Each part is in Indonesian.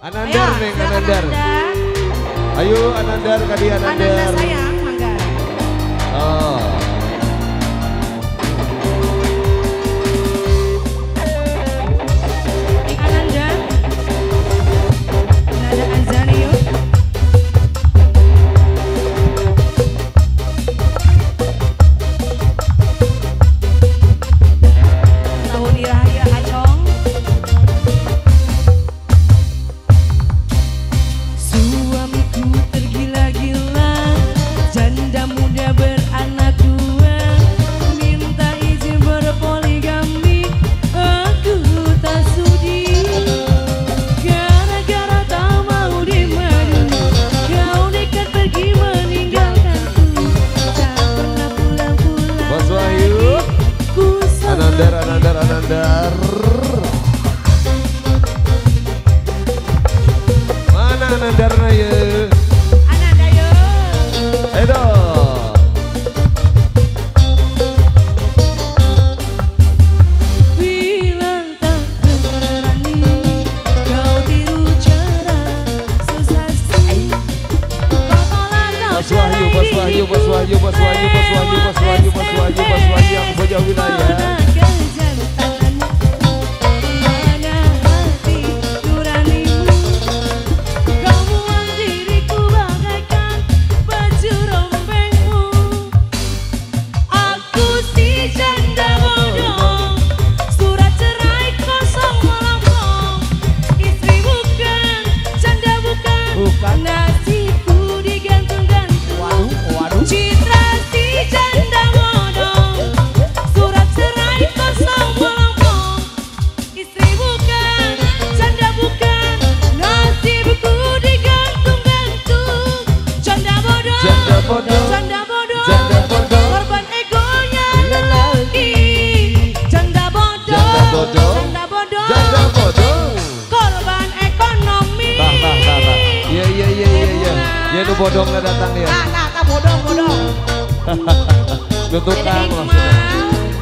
Anandar Ayo, nih, silakan Anandar. Ananda. Ayo Anandar, kadi Ananda Anandar. sayang, mangga. Oh. Ananda. Ananda Azani yuk. Tahun iraha-iraha cong. Suamiku tergila-gila, janda muda beranak dua, minta izin berpoligami, aku tak sudi. Gara-gara tak mau dimadu, kau nekat pergi meninggalkanku, tak pernah pulang-pulang Bos lagi. Wahyu. Ku Anandar, Anandar, Anandar. Mana Anandarna ya? Ananda yuk. Ayo. Bilang tak berani, kau tiru cara sesasi. Kau tolak kau Bos Wahyu, Bos Wahyu, Bos Wahyu, Bos Wahyu, Bos Wahyu, Bos Wahyu, Bos Wahyu, Bos Wahyu yang punya wilayah. Mana hati nuranimu, kau buang diriku bagaikan baju rompengmu. Aku si janda bodoh, surat cerai kosong melompong. Istri bukan, janda bukan, nasibku digantung-gantung. Citra si janda bodoh, surat cerai kosong melompong. Istri bukan, janda bukan, nasibku digantung-gantung. Janda bodoh, Janda bodoh, janda bodoh, janda bodoh. korban egonya lelaki. Janda bodoh, Janda bodoh, janda bodoh, Janda bodoh. korban ekonomi. Bah. Iya, iya, iya, iya, iya. Ya nu bodong nggak datang ya. Nah, bodong. Tutup Jadi kang hikmah, maksudnya.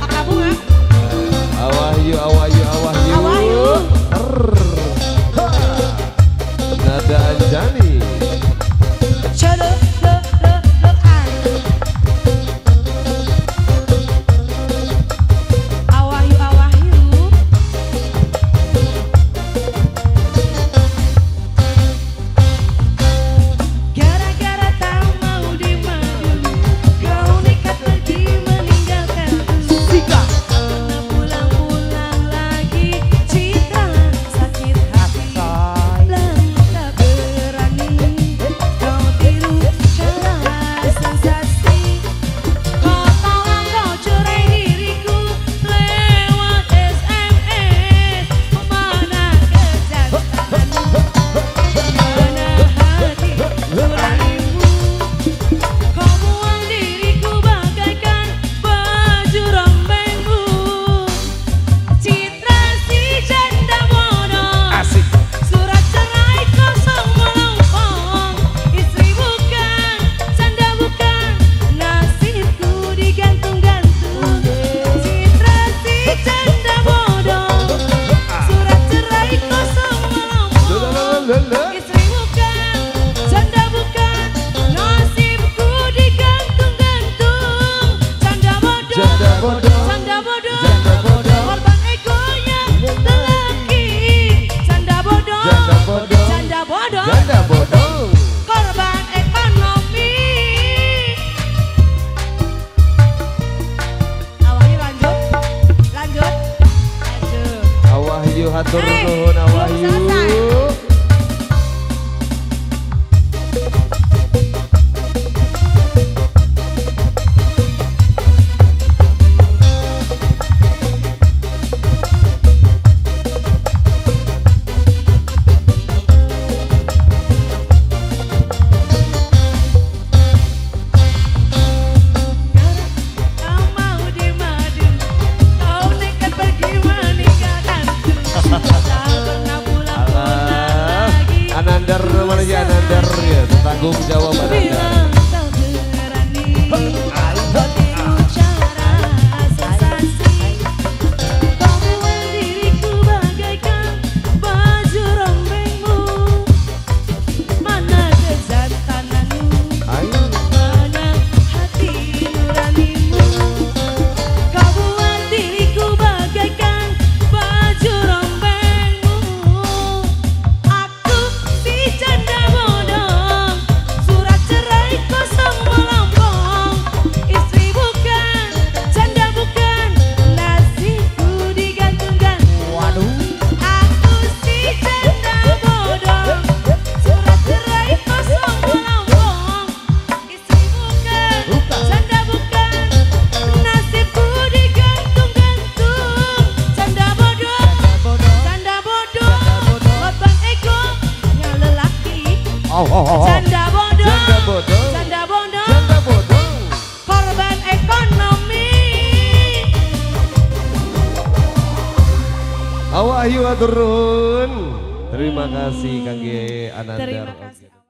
Kakak bunga. Awahyu, awahyu, awahyu. Awahyu. Ha. Nada Anjani. Awahyu. Gara-gara tak mau dimadu, kau nekat pergi meninggalkanku. Tak pernah pulang-pulang lagi, Citra sakit hati. Lang tak berani, kau tiru cara sensasi. Kau tolak kau cerai diriku lewat SMS. Mana kejantanmu, mana hati nuranimu, kau buang diriku bagaikan baju rombengmu. Citra si janda bodoh, Asik. surat cerai kosong melompong. Istri bukan, janda bukan, nasibku digantung-gantung. Citra si janda bodoh, surat cerai kosong melompong. Istri bukan, janda bukan, nasibku digantung-gantung. Janda bodoh, Janda bodoh, janda bodoh, janda bodoh. korban egonya lelaki. Janda bodoh, Janda bodoh, janda bodoh, Janda bodoh. korban ekonomi. Awalnya lanjut. Awahyu hatur Hey, nuhun awahyu. belum selesai. Kau mau dimadu, kau nekat pergi meninggalkanku. Tak pernah pulang-pulang lagi. Anandar namanya ya Anandar ya, tanggung jawab Anandar. Bilang tak berani, kau tiru cara sensasi. Kau buang diriku bagaikan baju rombengmu. Janda bodoh, Janda bodoh. janda bodoh, Janda bodoh. korban ekonomi. Awahyu turun. Terima kasih Kangge Anandar. Terima kasih.